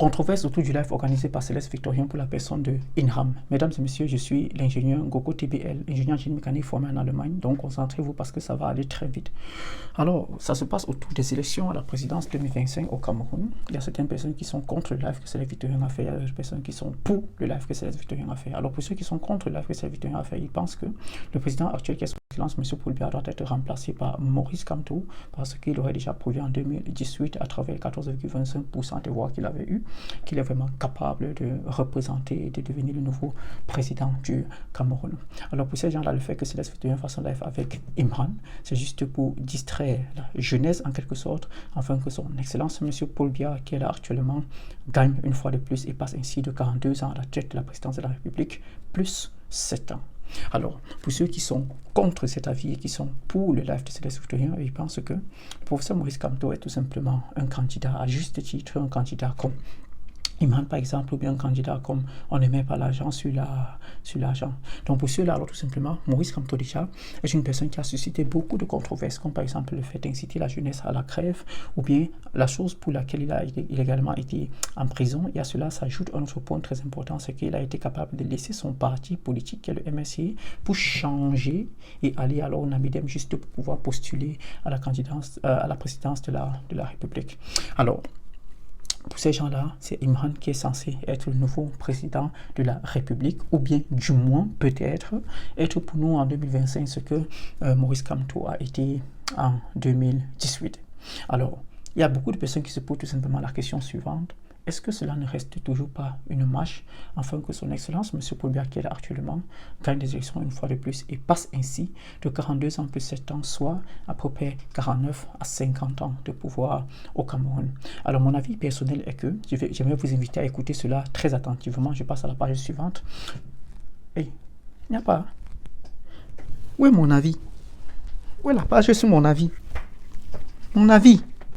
Controverse autour du live organisé par Céleste Victorien pour la personne de Inham. Mesdames et messieurs, je suis l'ingénieur Gogo TBL, ingénieur en génie mécanique formé en Allemagne, donc concentrez-vous parce que ça va aller très vite. Alors, ça se passe autour des élections à la présidence 2025 au Cameroun. Il y a certaines personnes qui sont contre le live que Céleste Victorien a fait, il y a d'autres personnes qui sont pour le live que Céleste Victorien a fait. Alors, pour ceux qui sont contre le live que Céleste Victorien a fait, ils pensent que le président actuel qui est son excellence, M. Paul Biya, doit être remplacé par Maurice Kamto parce qu'il aurait déjà prouvé en 2018 à travers 14,25% des voix qu'il avait eu, qu'il est vraiment capable de représenter et de devenir le nouveau président du Cameroun. Alors pour ces gens-là, le fait que Céleste Victorien fasse un live avec Imran, c'est juste pour distraire la jeunesse en quelque sorte, afin que son excellence, M. Paul Biya, qui est là actuellement, gagne une fois de plus et passe ainsi de 42 ans à la tête de la présidence de la République, plus 7 ans. Alors, pour ceux qui sont contre cet avis et qui sont pour le live de Céleste Victorien, ils pensent que le professeur Maurice Kamto est tout simplement un candidat à juste titre, un candidat comme Imran par exemple, ou bien un candidat comme on ne met pas l'argent sur l'argent. Donc pour ceux-là, alors tout simplement, Maurice Kamto déjà est une personne qui a suscité beaucoup de controverses, comme par exemple le fait d'inciter la jeunesse à la grève, ou bien la chose pour laquelle il a également été en prison. Et à cela s'ajoute un autre point très important, c'est qu'il a été capable de laisser son parti politique, qui est le MSI, pour changer et aller alors au Namidem juste pour pouvoir postuler à la présidence de la République. Alors, pour ces gens-là, c'est Imran qui est censé être le nouveau président de la République, ou bien du moins peut-être être pour nous en 2025 ce que Maurice Kamto a été en 2018. Alors, il y a beaucoup de personnes qui se posent tout simplement la question suivante. Est-ce que cela ne reste toujours pas une marche afin que son excellence, M. Paul Biya, qui est là actuellement, gagne des élections une fois de plus et passe ainsi de 42 ans plus 7 ans, soit à peu près 49 à 50 ans de pouvoir au Cameroun. Alors mon avis personnel est que, j'aimerais vous inviter à écouter cela très attentivement. Je passe à la page suivante. Hey, il n'y a pas. Où est mon avis? Où est la page sur mon avis? Mon avis.